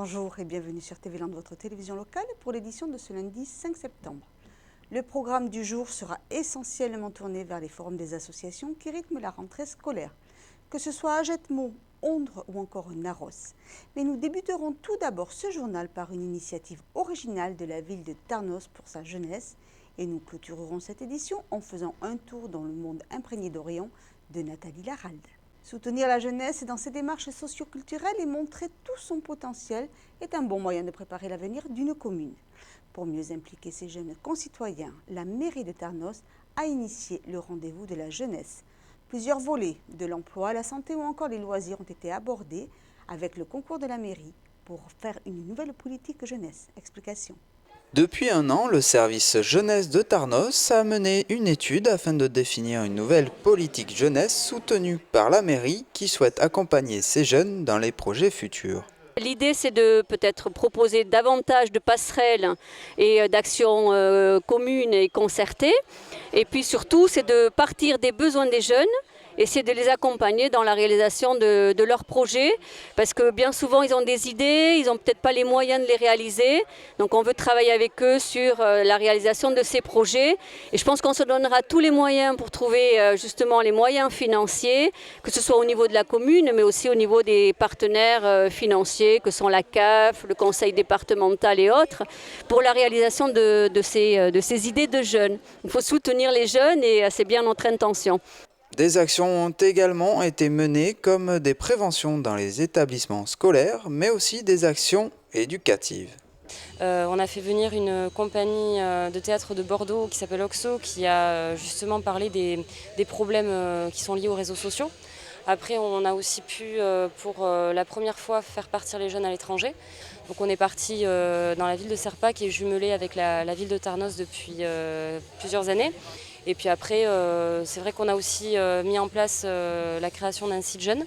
Bonjour et bienvenue sur TV Land, votre télévision locale, pour l'édition de ce lundi 5 septembre. Le programme du jour sera essentiellement tourné vers les forums des associations qui rythment la rentrée scolaire, que ce soit à Jetmo, Ondre ou encore Naros. Mais nous débuterons tout d'abord ce journal par une initiative originale de la ville de Tarnos pour sa jeunesse et nous clôturerons cette édition en faisant un tour dans le monde imprégné d'Orient de Nathalie Laralde. Soutenir la jeunesse dans ses démarches socioculturelles et montrer tout son potentiel est un bon moyen de préparer l'avenir d'une commune. Pour mieux impliquer ses jeunes concitoyens, la mairie de Tarnos a initié le rendez-vous de la jeunesse. Plusieurs volets, de l'emploi, la santé ou encore les loisirs, ont été abordés avec le concours de la mairie pour faire une nouvelle politique jeunesse. Explication. Depuis un an, le service jeunesse de Tarnos a mené une étude afin de définir une nouvelle politique jeunesse soutenue par la mairie qui souhaite accompagner ces jeunes dans les projets futurs. L'idée, c'est de peut-être proposer davantage de passerelles et d'actions communes et concertées. Et puis surtout, c'est de partir des besoins des jeunes, essayer de les accompagner dans la réalisation de leurs projets, parce que bien souvent ils ont des idées, ils n'ont peut-être pas les moyens de les réaliser, donc on veut travailler avec eux sur la réalisation de ces projets, et je pense qu'on se donnera tous les moyens pour trouver justement les moyens financiers, que ce soit au niveau de la commune, mais aussi au niveau des partenaires financiers, que sont la CAF, le conseil départemental et autres, pour la réalisation de ces idées de jeunes. Il faut soutenir les jeunes et c'est bien notre intention. Des actions ont également été menées comme des préventions dans les établissements scolaires, mais aussi des actions éducatives. On a fait venir une compagnie de théâtre de Bordeaux qui s'appelle Oxo, qui a justement parlé des problèmes qui sont liés aux réseaux sociaux. Après, on a aussi pu, pour la première fois, faire partir les jeunes à l'étranger. Donc on est parti dans la ville de Serpa, qui est jumelée avec la ville de Tarnos depuis plusieurs années. Et puis après, c'est vrai qu'on a aussi mis en place la création d'un site jeune.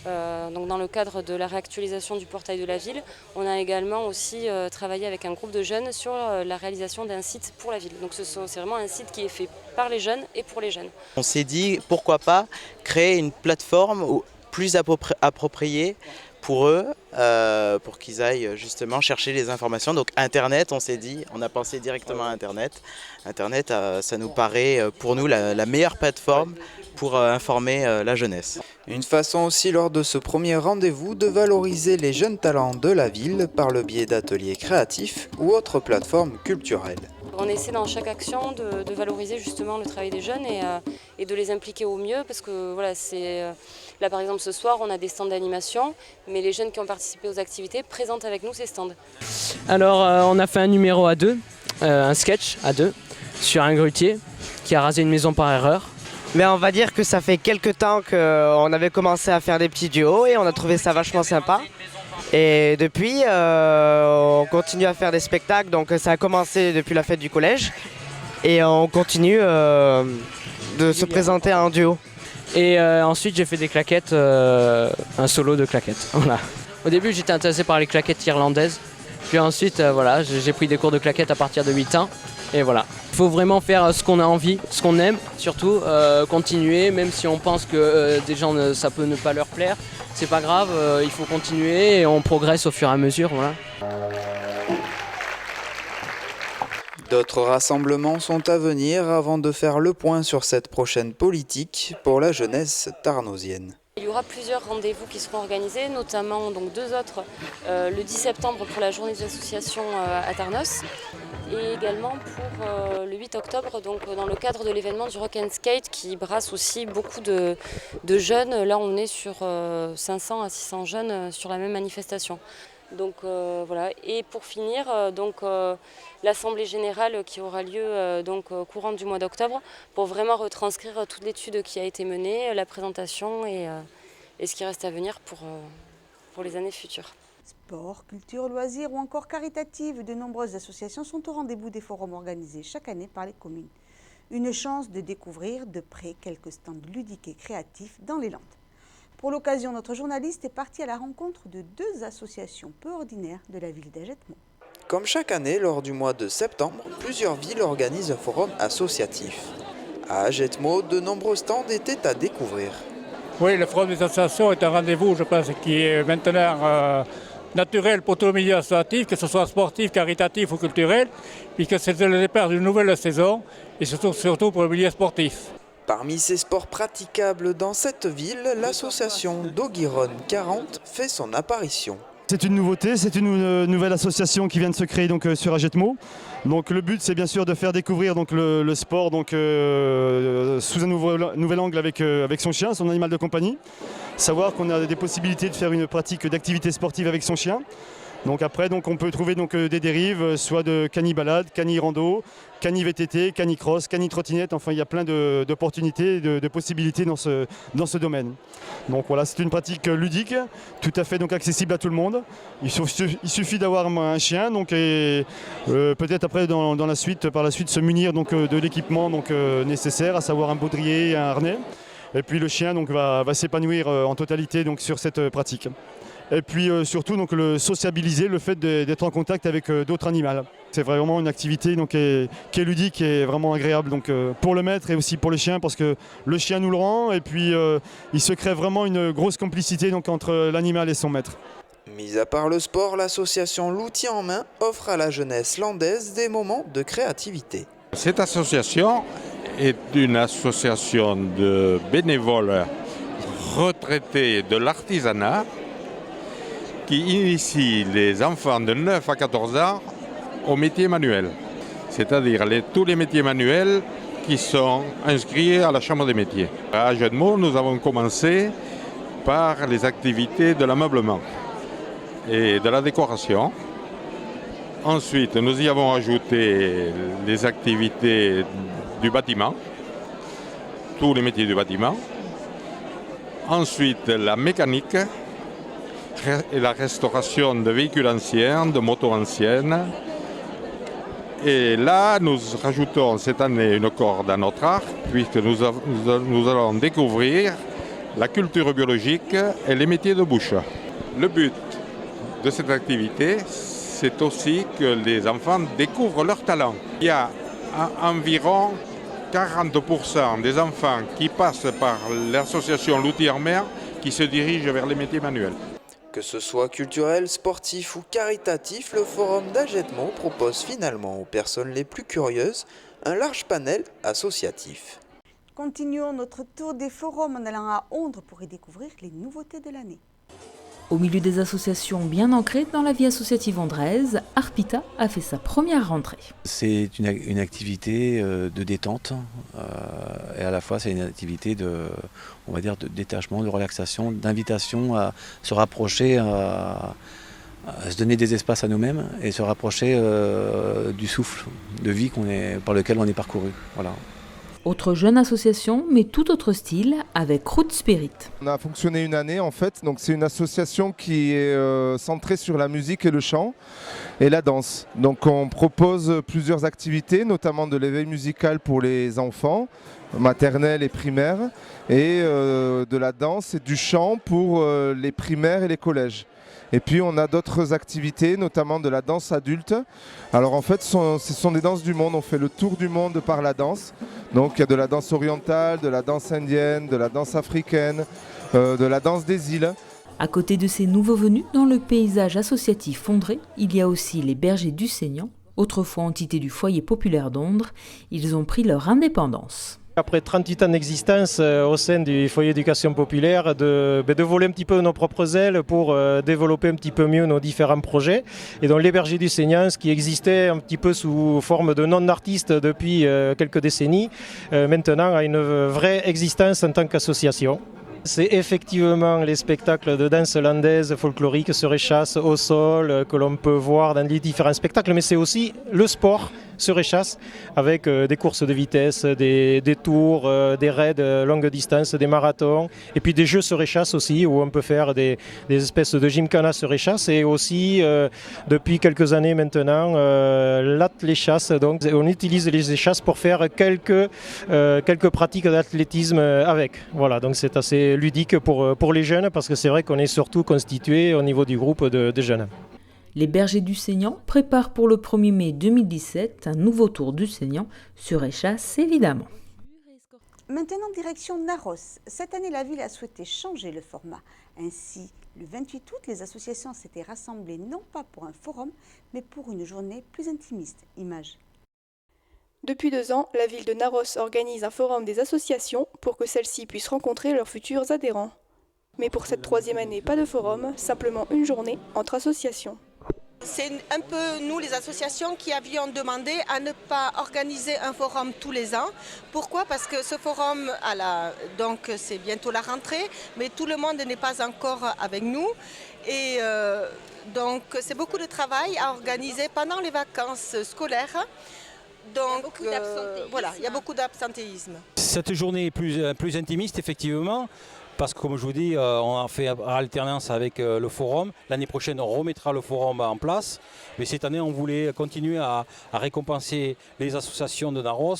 Donc dans le cadre de la réactualisation du portail de la ville, on a également aussi travaillé avec un groupe de jeunes sur la réalisation d'un site pour la ville. Donc c'est vraiment un site qui est fait par les jeunes et pour les jeunes. On s'est dit pourquoi pas créer une plateforme plus appropriée pour eux, pour qu'ils aillent justement chercher les informations. Donc Internet, on s'est dit, on a pensé directement à Internet. Internet, ça nous paraît pour nous la meilleure plateforme pour informer la jeunesse. Une façon aussi lors de ce premier rendez-vous de valoriser les jeunes talents de la ville par le biais d'ateliers créatifs ou autres plateformes culturelles. On essaie dans chaque action de valoriser justement le travail des jeunes et de les impliquer au mieux, parce que voilà, là par exemple ce soir on a des stands d'animation, mais les jeunes qui ont participé aux activités présentent avec nous ces stands. Alors on a fait un numéro à deux, un sketch à deux, sur un grutier qui a rasé une maison par erreur. Mais on va dire que ça fait quelques temps qu'on avait commencé à faire des petits duos et on a trouvé ça vachement sympa. Et depuis, on continue à faire des spectacles, donc ça a commencé depuis la fête du collège. Et on continue de se présenter en duo. Et ensuite j'ai fait des claquettes, un solo de claquettes. Voilà. Au début j'étais intéressé par les claquettes irlandaises. Puis ensuite voilà, j'ai pris des cours de claquettes à partir de 8 ans. Et voilà. Il faut vraiment faire ce qu'on a envie, ce qu'on aime, surtout continuer, même si on pense que des gens ça peut ne pas leur plaire. C'est pas grave, il faut continuer et on progresse au fur et à mesure. Voilà. D'autres rassemblements sont à venir avant de faire le point sur cette prochaine politique pour la jeunesse tarnosienne. Il y aura plusieurs rendez-vous qui seront organisés, notamment donc deux autres le 10 septembre pour la journée des associations à Tarnos et également pour le 8 octobre donc, dans le cadre de l'événement du Rock and Skate qui brasse aussi beaucoup de jeunes. Là on est sur 500 à 600 jeunes sur la même manifestation. Donc voilà. Et pour finir, l'Assemblée générale qui aura lieu courant du mois d'octobre pour vraiment retranscrire toute l'étude qui a été menée, la présentation et ce qui reste à venir pour les années futures. Sport, culture, loisirs ou encore caritatives, de nombreuses associations sont au rendez-vous des forums organisés chaque année par les communes. Une chance de découvrir de près quelques stands ludiques et créatifs dans les Landes. Pour l'occasion, notre journaliste est parti à la rencontre de deux associations peu ordinaires de la ville d'Ajetmo. Comme chaque année, lors du mois de septembre, plusieurs villes organisent un forum associatif. À Ajetmo, de nombreux stands étaient à découvrir. Oui, le forum des associations est un rendez-vous, je pense, qui est maintenant naturel pour tout le milieu associatif, que ce soit sportif, caritatif ou culturel, puisque c'est le départ d'une nouvelle saison et surtout pour le milieu sportif. Parmi ces sports praticables dans cette ville, l'association Doguiron 40 fait son apparition. C'est une nouveauté, c'est une nouvelle association qui vient de se créer donc, sur Agetmo. Donc le but c'est bien sûr de faire découvrir donc, le sport donc, sous un nouvel angle avec son chien, son animal de compagnie. Savoir qu'on a des possibilités de faire une pratique d'activité sportive avec son chien. Donc après donc, on peut trouver donc, des dérives, soit de cani-balade, cani-rando, cani-VTT, cani-cross, cani-trottinette. Enfin il y a plein d'opportunités, de possibilités dans ce domaine. Donc voilà, c'est une pratique ludique, tout à fait donc, accessible à tout le monde. Il suffit d'avoir un chien donc, et peut-être après par la suite se munir donc, de l'équipement donc, nécessaire, à savoir un baudrier et un harnais. Et puis le chien donc, va s'épanouir en totalité donc, sur cette pratique. Et puis surtout donc, le sociabiliser, le fait d'être en contact avec d'autres animaux. C'est vraiment une activité donc, qui est ludique et vraiment agréable donc, pour le maître et aussi pour le chien, parce que le chien nous le rend et puis il se crée vraiment une grosse complicité donc, entre l'animal et son maître. Mis à part le sport, l'association L'Outil en Main offre à la jeunesse landaise des moments de créativité. Cette association est une association de bénévoles retraités de l'artisanat qui initie les enfants de 9 à 14 ans aux métiers manuels, c'est-à-dire tous les métiers manuels qui sont inscrits à la Chambre des métiers. À Agetmo, nous avons commencé par les activités de l'ameublement et de la décoration. Ensuite, nous y avons ajouté les activités du bâtiment, tous les métiers du bâtiment. Ensuite, la mécanique et la restauration de véhicules anciens, de motos anciennes. Et là, nous rajoutons cette année une corde à notre arc, puisque nous allons découvrir la culture biologique et les métiers de bouche. Le but de cette activité, c'est aussi que les enfants découvrent leur talent. Il y a environ 40% des enfants qui passent par l'association L'Outil en Main qui se dirigent vers les métiers manuels. Que ce soit culturel, sportif ou caritatif, le forum d'Agetmo propose finalement aux personnes les plus curieuses un large panel associatif. Continuons notre tour des forums en allant à Ondres pour y découvrir les nouveautés de l'année. Au milieu des associations bien ancrées dans la vie associative ondraise, Arpita a fait sa première rentrée. C'est une activité de détente et à la fois c'est une activité de détachement, de relaxation, d'invitation à se rapprocher, à se donner des espaces à nous-mêmes et se rapprocher du souffle de vie par lequel on est parcouru. Voilà. Autre jeune association, mais tout autre style, avec Root Spirit. On a fonctionné une année en fait, donc c'est une association qui est centrée sur la musique et le chant et la danse. Donc on propose plusieurs activités, notamment de l'éveil musical pour les enfants, maternelle et primaire, et de la danse et du chant pour les primaires et les collèges. Et puis on a d'autres activités, notamment de la danse adulte. Alors en fait, ce sont des danses du monde. On fait le tour du monde par la danse. Donc il y a de la danse orientale, de la danse indienne, de la danse africaine, de la danse des îles. À côté de ces nouveaux venus, dans le paysage associatif ondré, il y a aussi les Bergers du Seignan, autrefois entité du foyer populaire d'Ondres. Ils ont pris leur indépendance. Après 38 ans d'existence au sein du foyer éducation populaire, de voler un petit peu nos propres ailes pour développer un petit peu mieux nos différents projets. Et donc les Bergers du Seignan, qui existait un petit peu sous forme de non-artistes depuis quelques décennies, maintenant a une vraie existence en tant qu'association. C'est effectivement les spectacles de danse landaise folklorique sur échasse au sol que l'on peut voir dans les différents spectacles, mais c'est aussi le sport sur échasse avec des courses de vitesse, des tours, des raids longue distance, des marathons et puis des jeux sur échasse aussi où on peut faire des espèces de gymkhana sur échasse et aussi depuis quelques années maintenant l'athlé-chasse. Donc on utilise les échasses pour faire quelques pratiques d'athlétisme avec. Voilà, donc c'est assez ludique pour les jeunes parce que c'est vrai qu'on est surtout constitué au niveau du groupe de jeunes. Les Bergers du Seignan préparent pour le 1er mai 2017 un nouveau tour du Seignan sur échasse évidemment. Maintenant, direction Narros. Cette année, la ville a souhaité changer le format. Ainsi, le 28 août, les associations s'étaient rassemblées non pas pour un forum, mais pour une journée plus intimiste. Image. Depuis 2 ans, la ville de Narros organise un forum des associations pour que celles-ci puissent rencontrer leurs futurs adhérents. Mais pour cette 3e année, pas de forum, simplement une journée entre associations. C'est un peu nous, les associations, qui avions demandé à ne pas organiser un forum tous les ans. Pourquoi? Parce que ce forum, donc c'est bientôt la rentrée, mais tout le monde n'est pas encore avec nous. Et donc c'est beaucoup de travail à organiser pendant les vacances scolaires. Donc voilà, il y a beaucoup d'absentéisme. Cette journée est plus intimiste, effectivement. Parce que comme je vous dis, on a fait alternance avec le forum. L'année prochaine, on remettra le forum en place. Mais cette année, on voulait continuer à récompenser les associations de Narros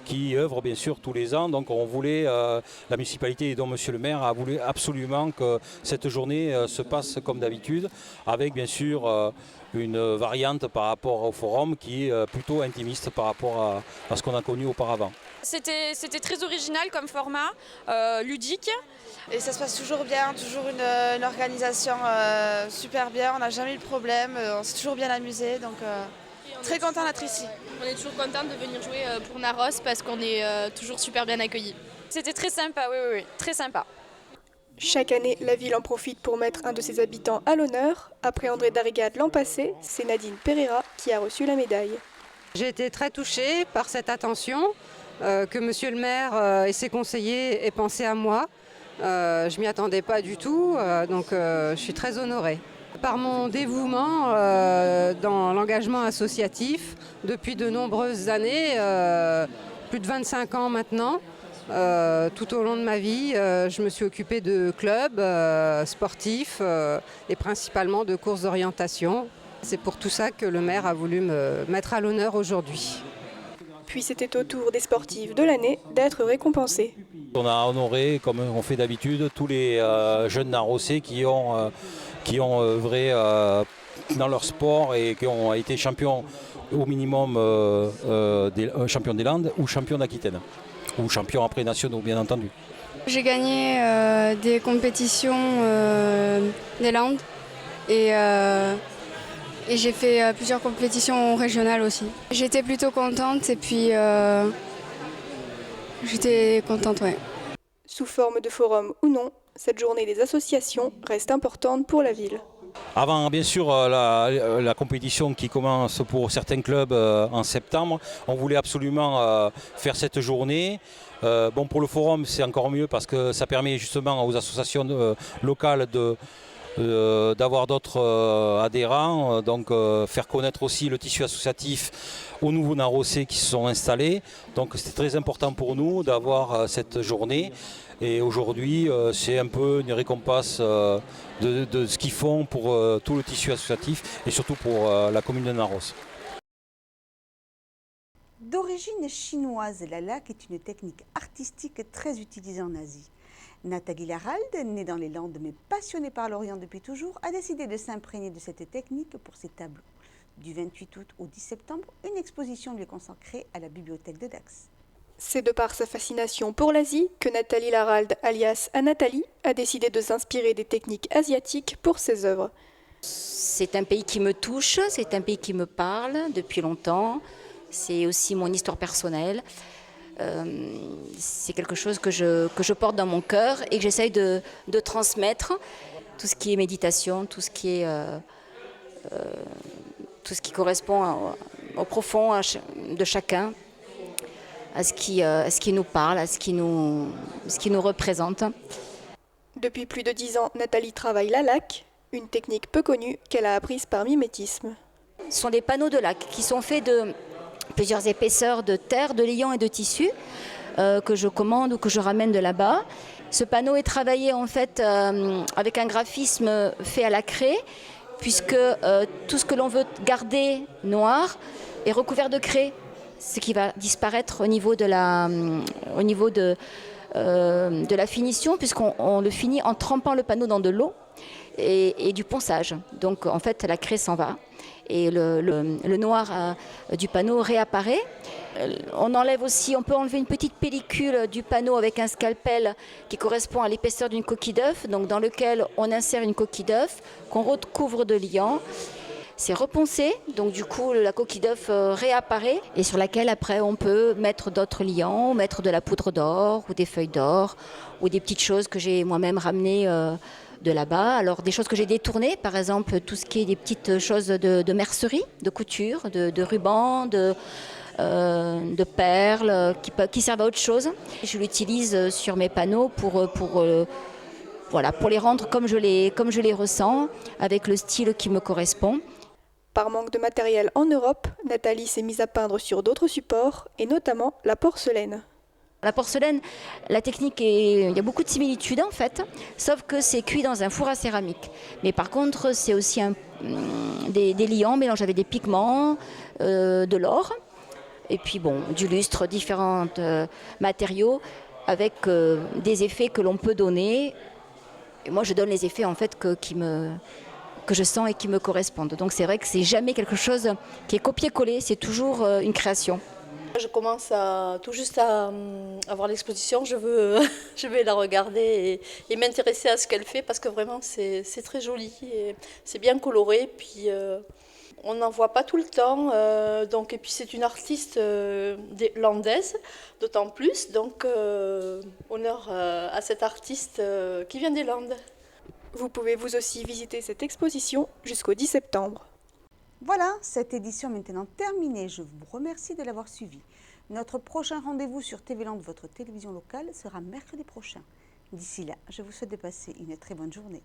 qui œuvrent bien sûr tous les ans. Donc on voulait, la municipalité et dont monsieur le maire a voulu absolument que cette journée se passe comme d'habitude, avec bien sûr une variante par rapport au forum qui est plutôt intimiste par rapport à ce qu'on a connu auparavant. C'était très original comme format, ludique. Et ça se passe toujours bien, toujours une organisation super bien, on n'a jamais eu de problème, on s'est toujours bien amusé, donc très content d'être ici. On est toujours content de venir jouer pour Narros parce qu'on est toujours super bien accueillis. C'était très sympa, oui, très sympa. Chaque année, la ville en profite pour mettre un de ses habitants à l'honneur. Après André Darrigade l'an passé, c'est Nadine Pereira qui a reçu la médaille. J'ai été très touchée par cette attention, que monsieur le maire et ses conseillers aient pensé à moi. Je ne m'y attendais pas du tout, donc je suis très honorée. Par mon dévouement dans l'engagement associatif depuis de nombreuses années, plus de 25 ans maintenant, tout au long de ma vie, je me suis occupée de clubs sportifs et principalement de courses d'orientation. C'est pour tout ça que le maire a voulu me mettre à l'honneur aujourd'hui. Puis c'était au tour des sportifs de l'année d'être récompensés. On a honoré, comme on fait d'habitude, tous les jeunes narrossais qui ont œuvré dans leur sport et qui ont été champions au minimum champions des Landes ou champions d'Aquitaine, ou champions après nationaux bien entendu. J'ai gagné des compétitions des Landes et j'ai fait plusieurs compétitions régionales aussi. J'étais plutôt contente et puis j'étais contente, ouais. Sous forme de forum ou non, cette journée des associations reste importante pour la ville. Avant bien sûr la compétition qui commence pour certains clubs en septembre, on voulait absolument faire cette journée. Bon, pour le forum c'est encore mieux parce que ça permet justement aux associations locales d'avoir d'autres adhérents, donc faire connaître aussi le tissu associatif aux nouveaux narrossais qui se sont installés. Donc c'était très important pour nous d'avoir cette journée. Et aujourd'hui, c'est un peu une récompense de ce qu'ils font pour tout le tissu associatif et surtout pour la commune de Narros. D'origine chinoise, la laque est une technique artistique très utilisée en Asie. Nathalie Laralde, née dans les Landes mais passionnée par l'Orient depuis toujours, a décidé de s'imprégner de cette technique pour ses tableaux. Du 28 août au 10 septembre, une exposition lui est consacrée à la bibliothèque de Dax. C'est de par sa fascination pour l'Asie que Nathalie Laralde, alias Anathalie, a décidé de s'inspirer des techniques asiatiques pour ses œuvres. C'est un pays qui me touche, c'est un pays qui me parle depuis longtemps. C'est aussi mon histoire personnelle. C'est quelque chose que je porte dans mon cœur et que j'essaye de transmettre. Tout ce qui est méditation, tout ce qui correspond au profond de chacun, à ce qui nous parle, à ce qui nous représente. Depuis plus de 10 ans, Nathalie travaille la laque, une technique peu connue qu'elle a apprise par mimétisme. Ce sont des panneaux de laque qui sont faits de plusieurs épaisseurs de terre, de liant et de tissu que je commande ou que je ramène de là-bas. Ce panneau est travaillé en fait avec un graphisme fait à la craie, puisque tout ce que l'on veut garder noir est recouvert de craie, ce qui va disparaître au niveau de la finition, puisqu'on le finit en trempant le panneau dans de l'eau et du ponçage. Donc en fait la craie s'en va et le noir du panneau réapparaît. On enlève aussi, on peut enlever une petite pellicule du panneau avec un scalpel qui correspond à l'épaisseur d'une coquille d'œuf, donc dans lequel on insère une coquille d'œuf qu'on recouvre de liant. C'est reponcé, donc du coup la coquille d'œuf réapparaît et sur laquelle après on peut mettre d'autres liants, mettre de la poudre d'or ou des feuilles d'or ou des petites choses que j'ai moi-même ramenées de là-bas. Alors des choses que j'ai détournées, par exemple tout ce qui est des petites choses de mercerie, de couture, de rubans, de perles qui servent à autre chose. Je l'utilise sur mes panneaux pour les rendre comme je les ressens, avec le style qui me correspond. Par manque de matériel en Europe, Nathalie s'est mise à peindre sur d'autres supports, et notamment la porcelaine. La porcelaine, la technique il y a beaucoup de similitudes en fait, sauf que c'est cuit dans un four à céramique. Mais par contre, c'est aussi des liants mélangés avec des pigments, de l'or, et puis bon, du lustre, différents matériaux avec des effets que l'on peut donner. Et moi, je donne les effets en fait que je sens et qui me correspondent. Donc c'est vrai que c'est jamais quelque chose qui est copié-collé, c'est toujours une création. Je commence tout juste à voir l'exposition, je vais la regarder et m'intéresser à ce qu'elle fait parce que vraiment c'est très joli, et c'est bien coloré, puis on n'en voit pas tout le temps, et puis c'est une artiste landaise, d'autant plus, donc honneur à cette artiste qui vient des Landes. Vous pouvez vous aussi visiter cette exposition jusqu'au 10 septembre. Voilà, cette édition est maintenant terminée. Je vous remercie de l'avoir suivie. Notre prochain rendez-vous sur TV Land, votre télévision locale, sera mercredi prochain. D'ici là, je vous souhaite de passer une très bonne journée.